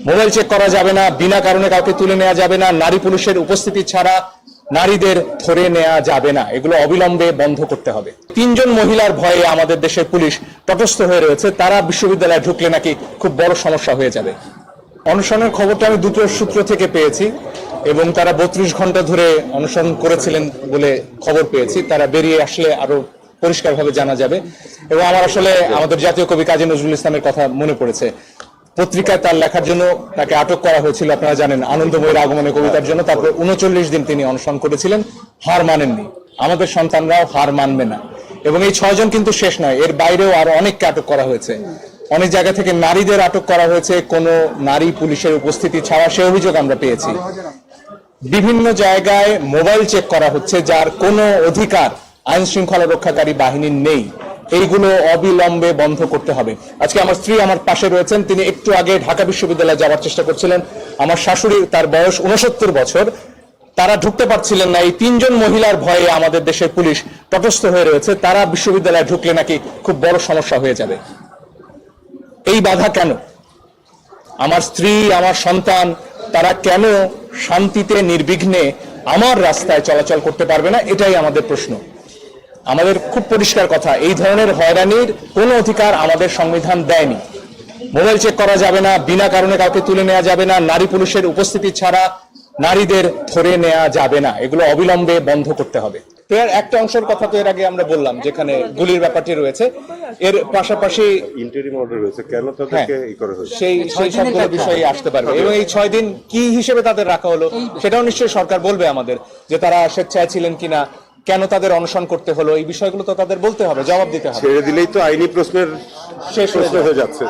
Mobile check করা যাবে না, বিনা কারণে কাউকে তুলে নেওয়া যাবে না, নারী পুলিশের উপস্থিতি ছাড়া নারীদের ধরে নেওয়া যাবে না, এগুলো অবিলম্বে বন্ধ করতে হবে। 3 জন মহিলার ভয়ে আমাদের দেশের পুলিশ তটস্থ হয়ে রয়েছে, তারা বিশ্ববিদ্যালয়ে ঢুকলে নাকি খুব বড় সমস্যা হয়ে যাবে। অনশনের খবরটা আমি দুটো সূত্র থেকে পেয়েছি এবং তারা 32 ঘন্টা ধরে অনশন করেছিলেন বলে খবর পেয়েছি। তারা বেরিয়ে আসলে আরো পরিষ্কারভাবে জানা যাবে। এবং আমার আসলে আমাদের জাতীয় কবি কাজী নজরুল ইসলামের কথা মনে পড়েছে। পত্রিকায় তার লেখার জন্য তাকে আটক করা হয়েছিল, আপনারা জানেন, আনন্দময়ীর আগমনে কবিতার জন্য। তারপর 39 দিন তিনি অনশন করেছিলেন, হার মানেননি। আমাদের সন্তানরাও হার মানবে না। এবং এই 6 জন কিন্তু শেষ নয়, এর বাইরেও আরো অনেককে আটক করা হয়েছে। অনেক জায়গা থেকে নারীদের আটক করা হয়েছে কোনো নারী পুলিশের উপস্থিতি ছাড়া, সে অভিযোগ আমরা পেয়েছি। বিভিন্ন জায়গায় মোবাইল চেক করা হচ্ছে, যার কোনো অধিকার আইন শৃঙ্খলা রক্ষাকারী বাহিনীর নেই। এইগুলো অবিলম্বে বন্ধ করতে হবে। আজকে আমার স্ত্রী আমার পাশে রয়েছেন, তিনি একটু আগে ঢাকা বিশ্ববিদ্যালয়ে যাওয়ার চেষ্টা করছিলেন। আমার শাশুড়ি, তার বয়স 69 বছর, তারা ঢুকতে পারছিলেন না। এই 3 জন মহিলার ভয়ে আমাদের দেশের পুলিশ তটস্থ হয়ে রয়েছে, তারা বিশ্ববিদ্যালয়ে ঢুকলে নাকি খুব বড় সমস্যা হয়ে যাবে। এই বাধা কেন? আমার স্ত্রী, আমার সন্তান, তারা কেন শান্তিতে নির্বিঘ্নে আমার রাস্তায় চলাচল করতে পারবে না? এটাই আমাদের প্রশ্ন। আমাদের খুব পরিষ্কার কথা, এই ধরনের হয়রানির কোনো অধিকার আমাদের সংবিধান দেয়নি। মোবাইল চেক করা যাবে না, বিনা কারণে কাউকে তুলে নেওয়া যাবে না, নারী পুলিশের উপস্থিতি ছাড়া নারীদের ধরে নেওয়া যাবে না, এগুলো অবিলম্বে বন্ধ করতে হবে। তো এর একটা অংশের কথা তো এর আগে আমরা বললাম, যেখানে গুলির ব্যাপারটি রয়েছে। এর পাশাপাশি ইন্টারিম অর্ডার রয়েছে, কেন তাদেরকে এই করা হয়েছে সেই সবগুলো বিষয়ে আসতে পারবে। এবং এই 6 দিন কি হিসেবে তাদের রাখা হলো সেটাও নিশ্চয়ই সরকার বলবে আমাদের, যে তারা স্বেচ্ছায় ছিলেন কিনা, কেন তাদের অনশন করতে হলো, এই বিষয়গুলো তো তাদের বলতে হবে, জবাব দিতে হবে। ছেড়ে দিলেই তো আইনি প্রশ্নের শেষ হয়ে যাচ্ছে।